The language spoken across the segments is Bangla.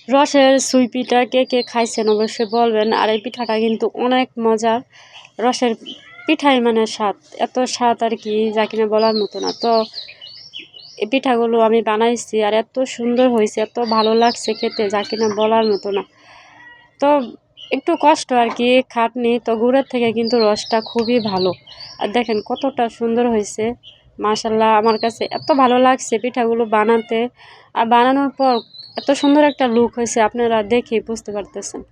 রসের সুই পিঠা কে কে খাইছেন অবশ্যই বলবেন। আর এই পিঠাটা কিন্তু অনেক মজার। রসের পিঠাই মানে স্বাদ, এত স্বাদ আর কি যা কিনা বলার মতো না। তো এই পিঠাগুলো আমি বানাইছি আর এত সুন্দর হয়েছে, এত ভালো লাগছে খেতে যা কিনা বলার মতো না। তো একটু কষ্ট আর কি, খাটনি। তো গুড়ের থেকে কিন্তু রসটা খুবই ভালো। আর দেখেন কতটা সুন্দর হয়েছে, মাশাল্লাহ। আমার কাছে এত ভালো লাগছে পিঠাগুলো বানাতে, আর বানানোর পর এত সুন্দর একটা লুক হয়েছে, আপনারা দেখেই বুঝতে পারতেছেন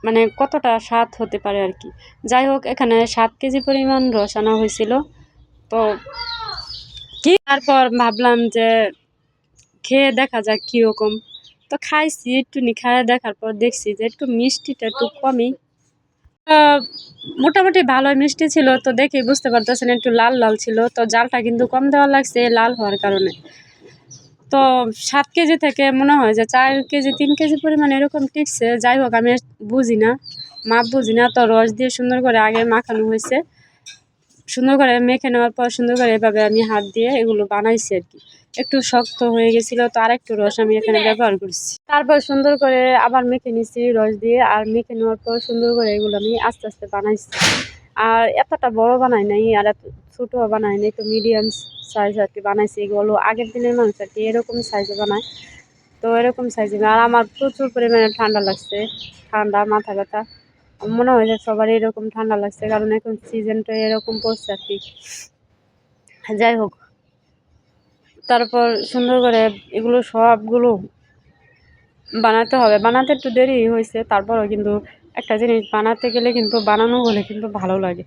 মানে কতটা স্বাদ হতে পারে আর কি। যাই হোক, এখানে 7 কেজি পরিমাণ রস আনা হয়েছিল। তো কি তারপর ভাবলাম যে খেয়ে দেখা যাক কীরকম। তো খাইছি, একটুনি খাইয়ে দেখার পর দেখছি যে একটু মিষ্টিটা একটু কমই। মোটামুটি ভালোই মিষ্টি ছিল। তো দেখেই বুঝতে পারতেছেন একটু লাল লাল ছিল। তো জালটা কিন্তু কম দেওয়া লাগছে লাল হওয়ার কারণে। তো 7 কেজি থেকে মনে হয় যে 4 কেজি 3 কেজি পরিমাণ এরকম টিকছে। যাই হোক, আমি বুঝি না, মাপ বুঝি না। তো রস দিয়ে সুন্দর করে আগে মাখানো হয়েছে, সুন্দর করে মেখে নেওয়ার পর সুন্দর করে এভাবে আমি হাত দিয়ে এগুলো বানাইছি আর কি। একটু শক্ত হয়ে গেছিলো, তো আরেকটু রস আমি এখানে ব্যবহার করছি। তারপর সুন্দর করে আবার মেখে নিছি রস দিয়ে। আর মেখে নেওয়ার পর সুন্দর করে এগুলো আমি আস্তে আস্তে বানাইছি। আর এতটা বড় বানাই নাই, আর এত ছোটও বানাই নাই, তো মিডিয়াম সাইজ আর কি বানাইছি। এগুলো আগের দিনের মানুষ আর কি এরকম সাইজে বানায়। তো এরকম সাইজে। আর আমার প্রচুর পরিমাণে ঠান্ডা লাগছে, ঠান্ডা মাথা ব্যথা। মনে হয় যে সবারই এরকম ঠান্ডা লাগছে, কারণ এখন সিজনটা এরকম পড়ছে আর কি। যাই হোক, তারপর সুন্দর করে এগুলো সবগুলো বানাতে হবে। বানাতে একটু দেরি হয়েছে, তারপরও কিন্তু একটা জিনিস বানাতে গেলে কিন্তু বানানো হলে কিন্তু ভালো লাগে।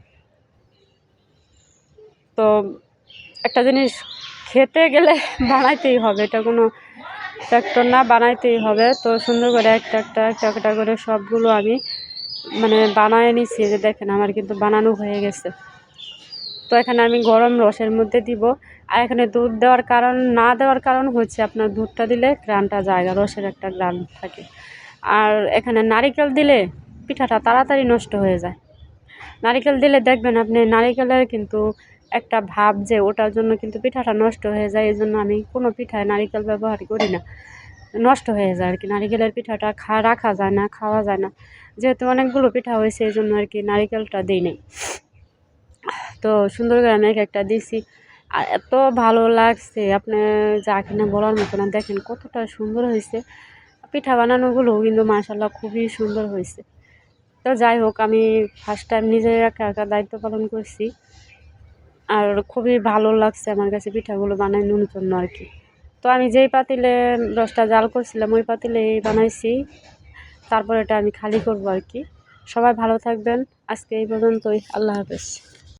তো একটা জিনিস খেতে গেলে বানাইতেই হবে, এটা কোনো ফ্যাক্টর না, বানাইতেই হবে। তো সুন্দর করে একটা একটা একটা একটা করে সবগুলো আমি মানে বানায় নিছি। যে দেখেন আমার কিন্তু বানানো হয়ে গেছে। তো এখানে আমি গরম রসের মধ্যে দিব। আর এখানে দুধ দেওয়ার কারণ, না দেওয়ার কারণ হচ্ছে আপনার দুধটা দিলে গ্রানটা যায়, রসের একটা গ্রান থাকে। আর এখানে নারিকেল দিলে পিঠাটা তাড়াতাড়ি নষ্ট হয়ে যায়। নারিকেল দিলে দেখবেন আপনি নারিকেলের কিন্তু একটা ভাব, যে ওটার জন্য কিন্তু পিঠাটা নষ্ট হয়ে যায়। এই জন্য আমি কোনো পিঠায় নারিকেল ব্যবহার করি না, নষ্ট হয়ে যায় আর কি। নারিকেলের পিঠাটা রাখা যায় না, খাওয়া যায় না। যেহেতু অনেকগুলো পিঠা হয়েছে এই জন্য আর কি নারিকেলটা দিই নাই। তো সুন্দর করে আমি একটা দিছি। আর এত ভালো লাগছে আপনি যা কিনা বলার মতো না। দেখেন কতটা সুন্দর হয়েছে পিঠা বানানোগুলো, কিন্তু মাশাল্লাহ খুবই সুন্দর হয়েছে। তো যাই হোক, আমি ফার্স্ট টাইম নিজে একা একা দায়িত্ব পালন করছি। আর খুবই ভালো লাগছে আমার কাছে পিঠাগুলো বানানোর জন্য আর কি। তো আমি যেই পাতিলে রসটা জাল করছিলাম ওই পাতিলেই বানাইছি। তারপর এটা আমি খালি করবো আর কি। সবাই ভালো থাকবেন, আজকে এই পর্যন্তই। আল্লাহ হাফেজ।